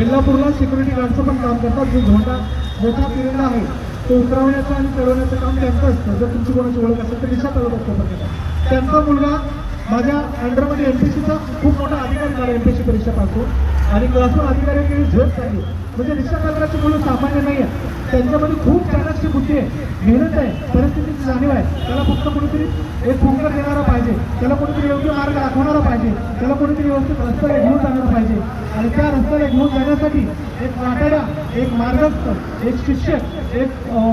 बेल्लापूरला security गार्डचं पण काम करतात. जो झोंडा मोठा फिरला आहे तो उतरवण्याचं आणि चढवण्याचं काम त्यांचं असतं. जर तुमची कोणाची ओळख असेल तर रिक्षा चालवत असतो. त्यांचा मुलगा माझ्या अंडरमध्ये एमपीसीचा खूप मोठा अधिकारी झाला, एमपीसी परीक्षा पासून, आणि क्लासवर अधिकाऱ्याकडे झोप झाली. म्हणजे रिक्षा चालकाची मुलं सामान्य नाही आहे, त्यांच्यामध्ये खूप चाणक्य बुद्धी आहे, मेहनत आहे, परिस्थितीची जाणीव आहे. त्याला फक्त कोणीतरी एक फुंकर देणारा पाहिजे, त्याला कोणीतरी योग्य मार्ग दाखवणारा पाहिजे, त्याला कोणीतरी व्यवस्थित रस्त्याला घेऊन जाणारा पाहिजे. आणि त्या रस्त्याला घेऊन जाण्यासाठी एक वाटाडा, एक मार्गस्थ, एक शिक्षक, एक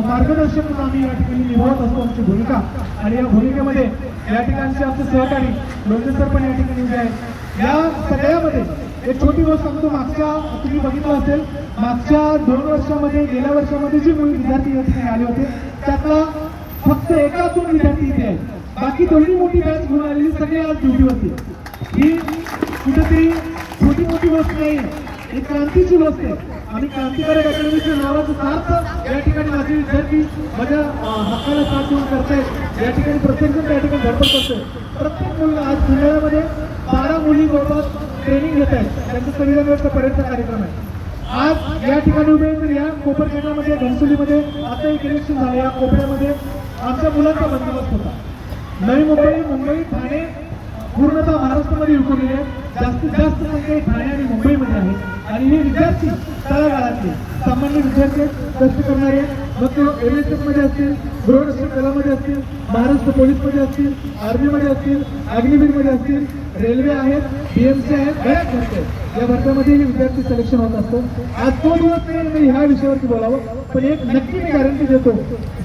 मार्गदर्शक म्हणून आम्ही या ठिकाणी निभावत असतो आमची भूमिका. आणि या भूमिकेमध्ये या ठिकाणचे आमचे सहकारी लोणचे सर पण या ठिकाणी उभे आहेत. या सगळ्यामध्ये एक छोटी गोष्ट सांगतो. मागच्या तुम्ही बघितलं असेल, मागच्या 2 वर्षामध्ये, गेल्या वर्षामध्ये जे मुली विद्यार्थी या ठिकाणी आले होते त्यातला फक्त 1-2 विद्यार्थी इथे आहेत. बाकी तेवढी मोठी बॅच घेऊन आलेली सगळे आज ड्युटीवरती. ही कुठेतरी छोटी मोठी गोष्ट नाही, ही क्रांतीची गोष्ट आहे. आणि क्रांतिकारक अकॅडमीच्या नावाचं सार्थ या ठिकाणी माझे विद्यार्थी माझ्या हक्काला साथ देऊन करतायत. या ठिकाणी प्रत्येकजण या ठिकाणी धडपड करतोय. प्रत्येक मुलगा आज पुण्यामध्ये 12 मुली जवळपास ट्रेनिंग घेत आहेत. त्यांचं संविधानाचा परेडचा कार्यक्रम आहे. आज या ठिकाणी उभे तर या कोपरखेड्यामध्ये, घनसोलीमध्ये आता एक इलेक्शन झालं. या कोपऱ्यामध्ये आमच्या मुलांचा बंदोबस्त होता. नवी मुंबई, ठाणे पूर्णतः महाराष्ट्रामध्ये विखुरलेले आहेत. जास्तीत जास्त संख्या ठाणे आणि मुंबईमध्ये आहे. आणि हे विद्यार्थी तळागाळातले सामान्य विद्यार्थी कष्ट करणारे, मग ते MSF मध्ये असतील, गृहरक्षक दलामध्ये असतील, महाराष्ट्र पोलीसमध्ये असतील, आर्मीमध्ये असतील, अग्निवीरमध्ये असतील, रेल्वे आहेत, BMC आहेत, बऱ्याच भरती आहेत. या भरत्यामध्ये हे विद्यार्थी सिलेक्शन होत असतो. आज तो दिवस नाही मी ह्या विषयावरती बोलावं, पण एक नक्की मी गॅरंटी देतो,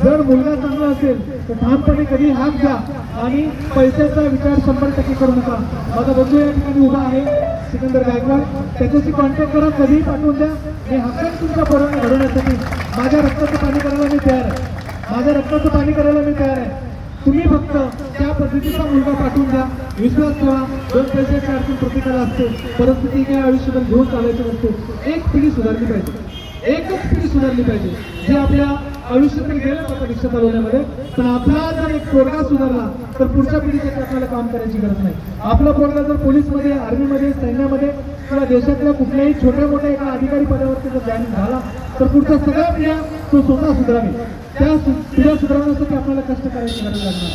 जर मुलगा चांगला असेल तर ठामपणे कधी हात घ्या आणि पैशाचा विचार 100% करू नका. माझा बंधू या ठिकाणी उभा आहे, सिकंदर गायकवाड, त्याच्याशी कॉन्टॅक्ट करा, कधीही पाठवून द्या. मी हक्काने तुमच्या पोरांना घडवण्यासाठी माझ्या रक्ताचं पाणी करायला मी तयार आहे. माझ्या रक्ताचं पाणी करायला मी तयार आहे. तुम्ही फक्त त्या पद्धतीचा मुलगा पाठवून द्या. विश्वास ठेवा, 2 पैशाची अडचण प्रत्येकाला असते, परिस्थिती काय आयुष्यभर घेऊन चालायचं नसते. एक पिढी सुधारली पाहिजे, एकच पिढी सुधारली पाहिजे, जे आपल्या आयुष्यातील गेलं होतं रिक्षा चालवण्यामध्ये. पण आपला जर एक पोरगा सुधारला तर पुढच्या पिढीसाठी आपल्याला काम करायची गरज नाही. आपला पोरगा जर पोलीसमध्ये, आर्मीमध्ये, सैन्यामध्ये किंवा देशातल्या कुठल्याही छोट्या मोठ्या एका अधिकारी पदावरती जर जॉईन झाला तर पुढच्या सगळ्या पिढ्या तो स्वतः सुधारेल. त्या पिढ्या सुधारण्यासाठी आपल्याला कष्ट करायची गरज लागणार.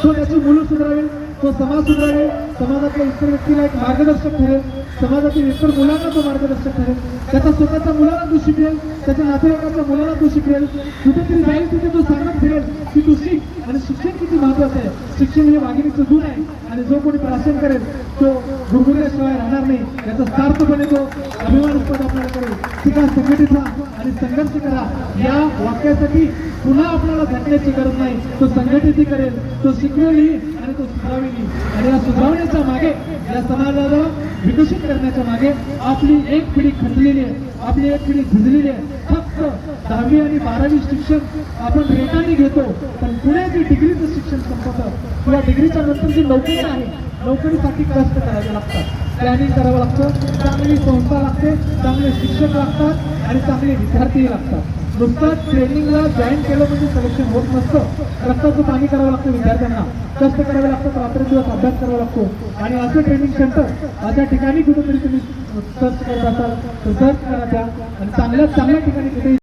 तो त्याची मुलं सुधारेल, तो समाज सुधारेल, समाजातल्या इतर व्यक्तीला एक मार्गदर्शक ठरेल, समाजातील इतर मुलांना तो मार्गदर्शक ठरेल, त्याच्या स्वतःच्या मुलांना तो शिकवेल, त्याच्या नातेवाईकांच्या मुलांना तो शिकवेल. कुठेतरी जाईल तिथे तो सांगत फिरेल की तू शिक. आणि शिक्षण किती महत्वाचं आहे. शिक्षण हे वाघिणीचं दूध आहे आणि जो कोणी प्राशन करेल तो गुरगुरल्याशिवाय राहणार नाही. याचा सार्थपणे तो अभिमानास्पद आपल्याला करेल. शिका, संघटित राहा आणि संघर्ष करा. या वाक्यासाठी पुन्हा आपल्याला झटण्याची गरज नाही. तो संघटित करेल, तो शिकवेल आणि तो सुधारेल. आणि या सुधारण्याच्या मागे, या समाजाला विकसित करण्याच्या मागे आपली एक पिढी खचलेली आहे, आपली एक पिढी भिजलेली आहे. फक्त 10वी आणि 12वी शिक्षण आपण रेटाने घेतो, पण पुढे जे डिग्रीचं शिक्षण संपतं किंवा डिग्रीच्या नंतर जी नोकरी आहे, नोकरीसाठी कष्ट करावे लागतात, प्लॅनिंग करावं लागतं, चांगली संस्था लागते, चांगले शिक्षक लागतात आणि चांगले विद्यार्थी लागतात. नुसतं ट्रेनिंगला जॉईन केलं म्हणजे सिलेक्शन होत नसतं. रक्ताचं पाणी करावं लागतं विद्यार्थ्यांना, कष्ट करावे लागतात, रात्रंदिवस अभ्यास करावा लागतो. आणि असं ट्रेनिंग सेंटर अशा ठिकाणी कुठेतरी तुम्ही सर्च करत असाल तर सर्च करा त्या, आणि चांगल्या ठिकाणी कुठेही